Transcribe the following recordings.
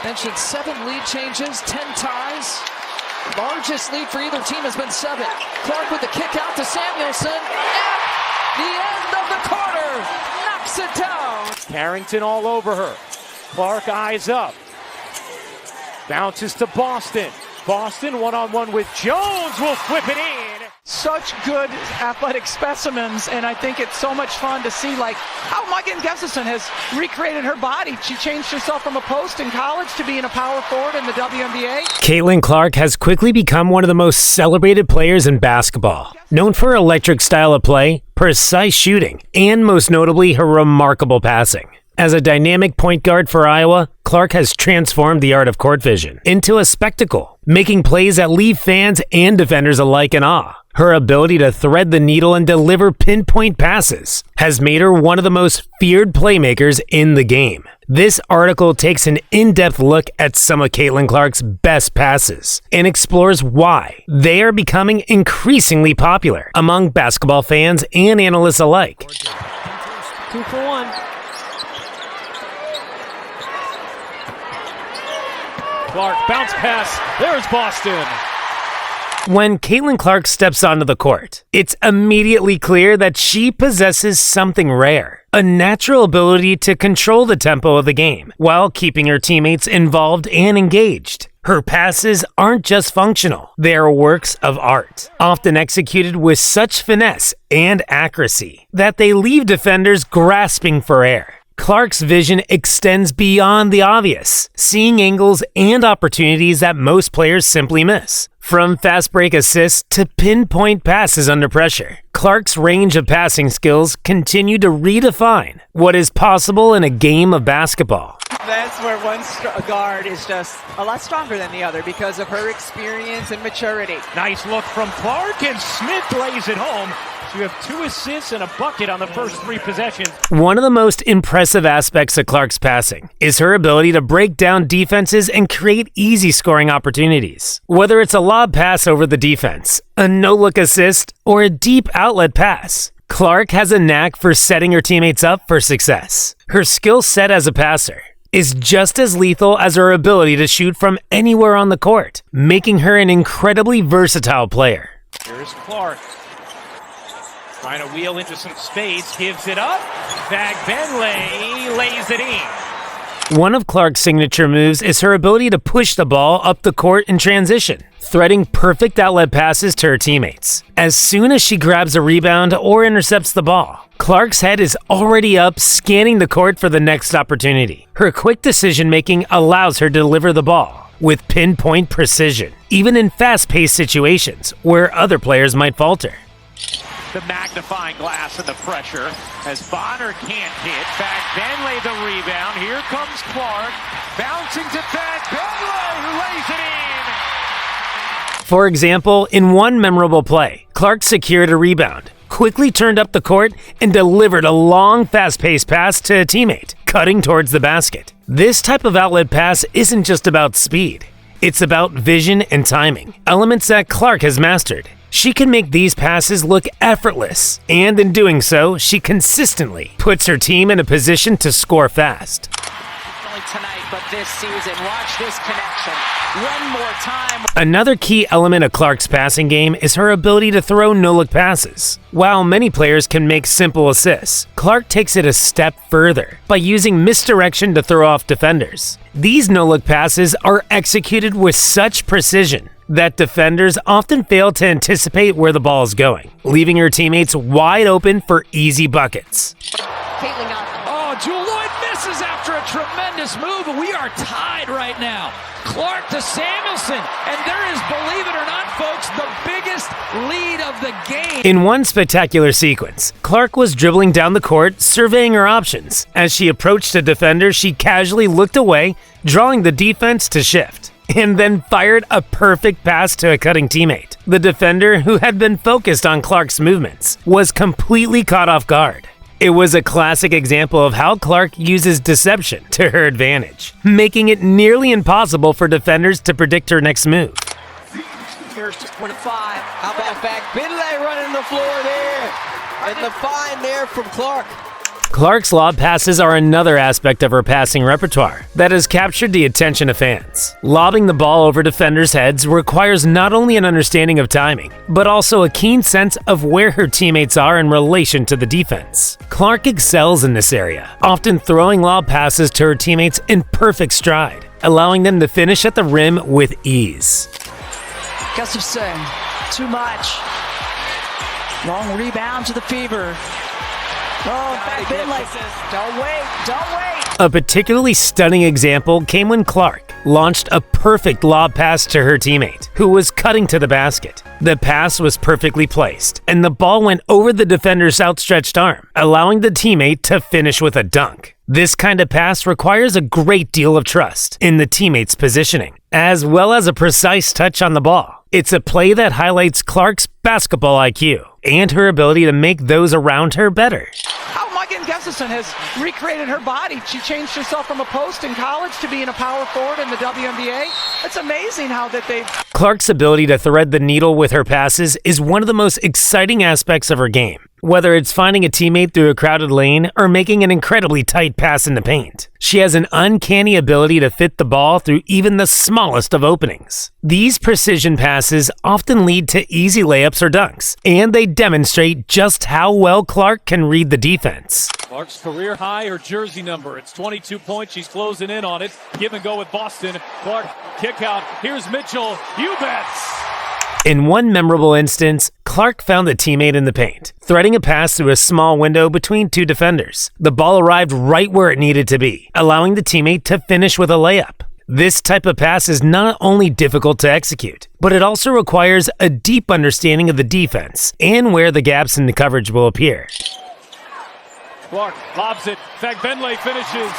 Mentioned 7 lead changes, 10 ties. Largest lead for either team has been 7. Clark with the kick out to Samuelson. At the end of the quarter, knocks it down. Carrington all over her. Clark eyes up. Bounces to Boston. Boston one-on-one with Jones, will flip it in. Such good athletic specimens, and I think it's so much fun to see like how Megan Gustafson has recreated her body. She changed herself from a post in college to being a power forward in the WNBA. Caitlin Clark has quickly become one of the most celebrated players in basketball. Known for her electric style of play, precise shooting, and most notably her remarkable passing. As a dynamic point guard for Iowa, Clark has transformed the art of court vision into a spectacle, making plays that leave fans and defenders alike in awe. Her ability to thread the needle and deliver pinpoint passes has made her one of the most feared playmakers in the game. This article takes an in-depth look at some of Caitlin Clark's best passes and explores why they are becoming increasingly popular among basketball fans and analysts alike. 2 for 1. Clark, bounce pass. There's Boston. When Caitlin Clark steps onto the court, it's immediately clear that she possesses something rare. A natural ability to control the tempo of the game while keeping her teammates involved and engaged. Her passes aren't just functional, they are works of art, often executed with such finesse and accuracy that they leave defenders grasping for air. Clark's vision extends beyond the obvious, seeing angles and opportunities that most players simply miss. From fast break assists to pinpoint passes under pressure, Clark's range of passing skills continue to redefine what is possible in a game of basketball. That's where one guard is just a lot stronger than the other because of her experience and maturity. Nice look from Clark, and Smith lays it home. So you have 2 assists and a bucket on the first 3 possessions. One of the most impressive aspects of Clark's passing is her ability to break down defenses and create easy scoring opportunities. Whether it's a lob pass over the defense, a no-look assist, or a deep outlet pass, Clark has a knack for setting her teammates up for success. Her skill set as a passer is just as lethal as her ability to shoot from anywhere on the court, making her an incredibly versatile player. Here's Clark. Trying to wheel into some space, gives it up. Benley lays it in. One of Clark's signature moves is her ability to push the ball up the court in transition, threading perfect outlet passes to her teammates. As soon as she grabs a rebound or intercepts the ball, Clark's head is already up, scanning the court for the next opportunity. Her quick decision-making allows her to deliver the ball with pinpoint precision, even in fast-paced situations where other players might falter. The magnifying glass and the pressure as Bonner can't hit. Benley the rebound. Here comes Clark. Bouncing to Benley, who lays it in. For example, in one memorable play, Clark secured a rebound, quickly turned up the court, and delivered a long, fast-paced pass to a teammate, cutting towards the basket. This type of outlet pass isn't just about speed. It's about vision and timing, elements that Clark has mastered. She can make these passes look effortless, and in doing so, she consistently puts her team in a position to score fast. Only tonight, but this season, watch this connection. One more time. Another key element of Clark's passing game is her ability to throw no-look passes. While many players can make simple assists, Clark takes it a step further by using misdirection to throw off defenders. These no-look passes are executed with such precision that defenders often fail to anticipate where the ball is going, leaving her teammates wide open for easy buckets. Caitlin out. Oh, Jewel Lloyd misses after a tremendous move, and we are tied right now. Clark to Samuelson, and there is, believe it or not, folks, the biggest lead of the game. In one spectacular sequence, Clark was dribbling down the court, surveying her options. As she approached a defender, she casually looked away, drawing the defense to shift, and then fired a perfect pass to a cutting teammate. The defender, who had been focused on Clark's movements, was completely caught off guard. It was a classic example of how Clark uses deception to her advantage, making it nearly impossible for defenders to predict her next move. Here's to 25. How about back? Benley running the floor there. And the find there from Clark. Clark's lob passes are another aspect of her passing repertoire that has captured the attention of fans. Lobbing the ball over defenders' heads requires not only an understanding of timing, but also a keen sense of where her teammates are in relation to the defense. Clark excels in this area, often throwing lob passes to her teammates in perfect stride, allowing them to finish at the rim with ease. Gustafson, too much. Long rebound to the fever. Oh, Finley. Don't wait. A particularly stunning example came when Clark launched a perfect lob pass to her teammate, who was cutting to the basket. The pass was perfectly placed, and the ball went over the defender's outstretched arm, allowing the teammate to finish with a dunk. This kind of pass requires a great deal of trust in the teammate's positioning, as well as a precise touch on the ball. It's a play that highlights Clark's basketball IQ and her ability to make those around her better. Gustafson has recreated her body. She changed herself from a post in college to being a power forward in the WNBA. It's amazing how that they've... Clark's ability to thread the needle with her passes is one of the most exciting aspects of her game. Whether it's finding a teammate through a crowded lane or making an incredibly tight pass in the paint, she has an uncanny ability to fit the ball through even the smallest of openings. These precision passes often lead to easy layups or dunks, and they demonstrate just how well Clark can read the defense. Clark's career high, her jersey number. It's 22 points. She's closing in on it. Give and go with Boston. Clark, kick out. Here's Mitchell. You bets. In one memorable instance, Clark found the teammate in the paint, threading a pass through a small window between two defenders. The ball arrived right where it needed to be, allowing the teammate to finish with a layup. This type of pass is not only difficult to execute, but it also requires a deep understanding of the defense and where the gaps in the coverage will appear. Clark lobs it. Finley finishes.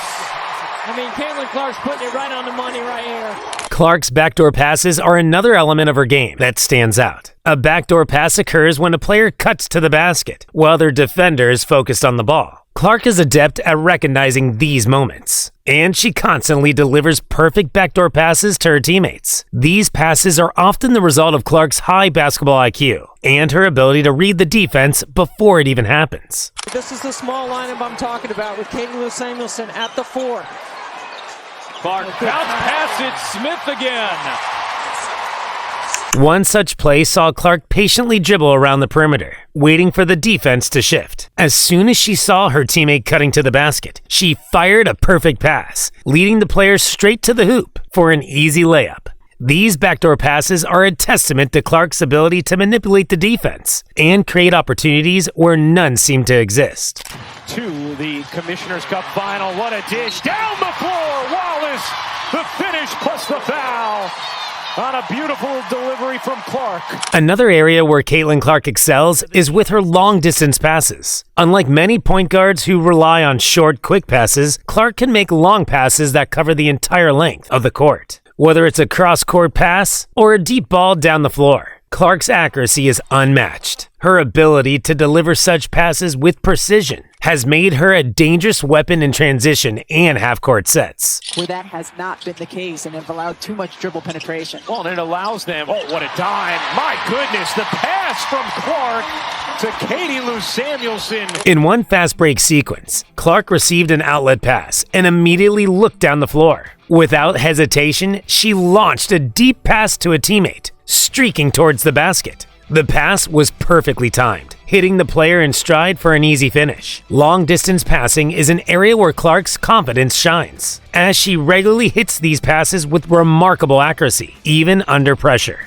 Caitlin Clark's putting it right on the money right here. Clark's backdoor passes are another element of her game that stands out. A backdoor pass occurs when a player cuts to the basket, while their defender is focused on the ball. Clark is adept at recognizing these moments, and she constantly delivers perfect backdoor passes to her teammates. These passes are often the result of Clark's high basketball IQ and her ability to read the defense before it even happens. This is the small lineup I'm talking about with Caitlin Samuelson at the 4. Clark bounce pass it. Smith again. One such play saw Clark patiently dribble around the perimeter, waiting for the defense to shift. As soon as she saw her teammate cutting to the basket, she fired a perfect pass, leading the player straight to the hoop for an easy layup. These backdoor passes are a testament to Clark's ability to manipulate the defense and create opportunities where none seem to exist. To the Commissioner's Cup final. What a dish. Down the floor. Wallace. The finish plus the foul. On a beautiful delivery from Clark. Another area where Caitlin Clark excels is with her long-distance passes. Unlike many point guards who rely on short, quick passes, Clark can make long passes that cover the entire length of the court. Whether it's a cross-court pass or a deep ball down the floor, Clark's accuracy is unmatched. Her ability to deliver such passes with precision has made her a dangerous weapon in transition and half-court sets. Where that has not been the case and have allowed too much dribble penetration. Well, and it allows them, oh, what a dime. My goodness, the pass from Clark to Katie Lou Samuelson. In one fast break sequence, Clark received an outlet pass and immediately looked down the floor. Without hesitation, she launched a deep pass to a teammate, streaking towards the basket. The pass was perfectly timed, hitting the player in stride for an easy finish. Long-distance passing is an area where Clark's confidence shines, as she regularly hits these passes with remarkable accuracy, even under pressure.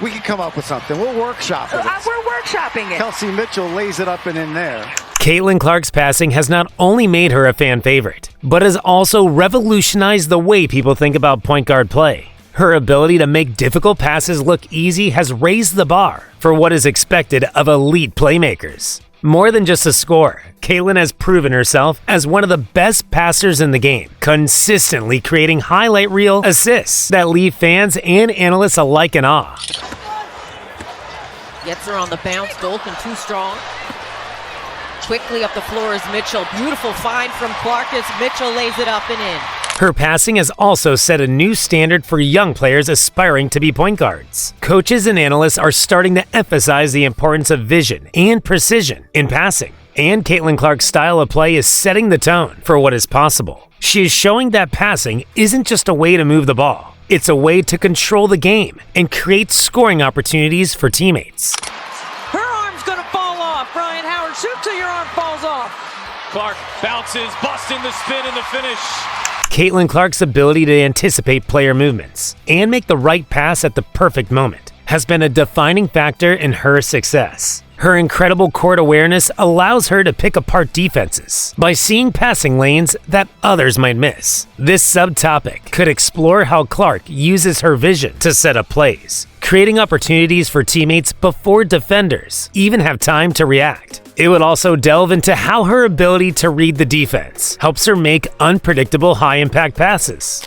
We can come up with something. We'll workshop it. We're workshopping it. Kelsey Mitchell lays it up and in there. Caitlin Clark's passing has not only made her a fan favorite, but has also revolutionized the way people think about point guard play. Her ability to make difficult passes look easy has raised the bar for what is expected of elite playmakers. More than just a scorer, Caitlin has proven herself as one of the best passers in the game, consistently creating highlight reel assists that leave fans and analysts alike in awe. Gets her on the bounce, Dolphin too strong. Quickly up the floor is Mitchell. Beautiful find from Clark as Mitchell lays it up and in. Her passing has also set a new standard for young players aspiring to be point guards. Coaches and analysts are starting to emphasize the importance of vision and precision in passing, And Caitlin Clark's style of play is setting the tone for what is possible. She is showing that passing isn't just a way to move the ball. It's a way to control the game and create scoring opportunities for teammates. Her arm's going to fall off. Ryan Howard, shoot till your arm falls off. Clark bounces, busting the spin and the finish. Caitlin Clark's ability to anticipate player movements and make the right pass at the perfect moment has been a defining factor in her success. Her incredible court awareness allows her to pick apart defenses by seeing passing lanes that others might miss. This subtopic could explore how Clark uses her vision to set up plays, creating opportunities for teammates before defenders even have time to react. It would also delve into how her ability to read the defense helps her make unpredictable high-impact passes.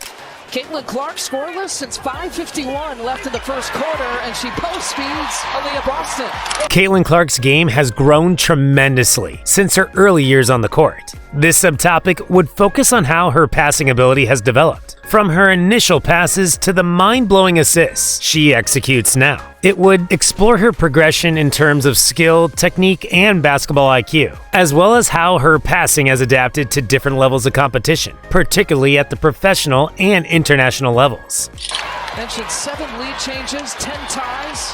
Caitlin Clark scoreless since 5:51 left in the first quarter, and she post-speeds Aaliyah Boston. Caitlin Clark's game has grown tremendously since her early years on the court. This subtopic would focus on how her passing ability has developed, from her initial passes to the mind-blowing assists she executes now. It would explore her progression in terms of skill, technique, and basketball IQ, as well as how her passing has adapted to different levels of competition, particularly at the professional and international levels. Mentioned 7 lead changes, 10 ties.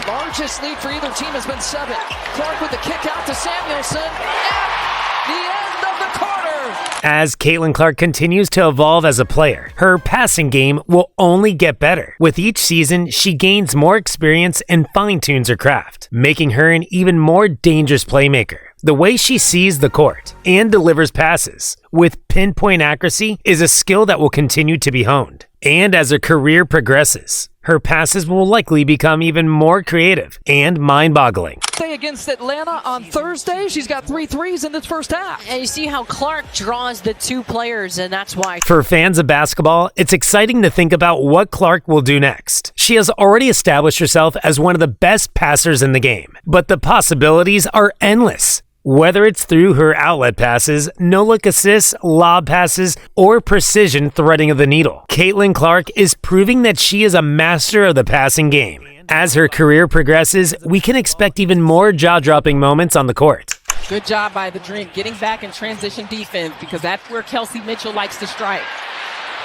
Largest lead for either team has been 7. Clark with the kick out to Samuelson at the end of the quarter. As Caitlin Clark continues to evolve as a player, her passing game will only get better. With each season, she gains more experience and fine-tunes her craft, making her an even more dangerous playmaker. The way she sees the court and delivers passes with pinpoint accuracy is a skill that will continue to be honed. And as her career progresses, her passes will likely become even more creative and mind-boggling. Against Atlanta on Thursday, she's got 3 threes in this first half. And you see how Clark draws the 2 players, and that's why. For fans of basketball, it's exciting to think about what Clark will do next. She has already established herself as one of the best passers in the game, but the possibilities are endless. Whether it's through her outlet passes, no-look assists, lob passes, or precision threading of the needle, Caitlin Clark is proving that she is a master of the passing game. As her career progresses, we can expect even more jaw-dropping moments on the court. Good job by the Dream getting back in transition defense, because that's where Kelsey Mitchell likes to strike.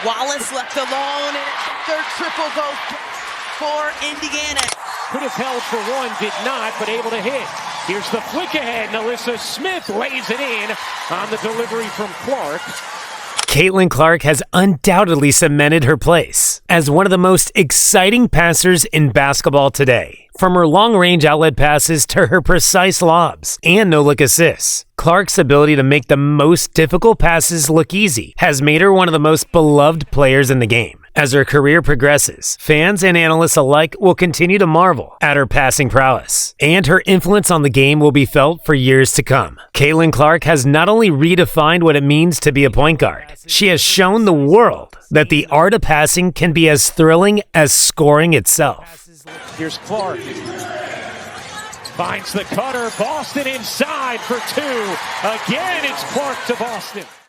Wallace left alone, and third triple goes for Indiana. Could have held for one, did not, but able to hit. Here's the flick ahead. Alyssa Smith lays it in on the delivery from Clark. Caitlin Clark has undoubtedly cemented her place as one of the most exciting passers in basketball today. From her long-range outlet passes to her precise lobs and no-look assists, Clark's ability to make the most difficult passes look easy has made her one of the most beloved players in the game. As her career progresses, fans and analysts alike will continue to marvel at her passing prowess, and her influence on the game will be felt for years to come. Caitlin Clark has not only redefined what it means to be a point guard, she has shown the world that the art of passing can be as thrilling as scoring itself. Here's Clark. Finds the cutter. Boston inside for 2. Again, it's Clark to Boston.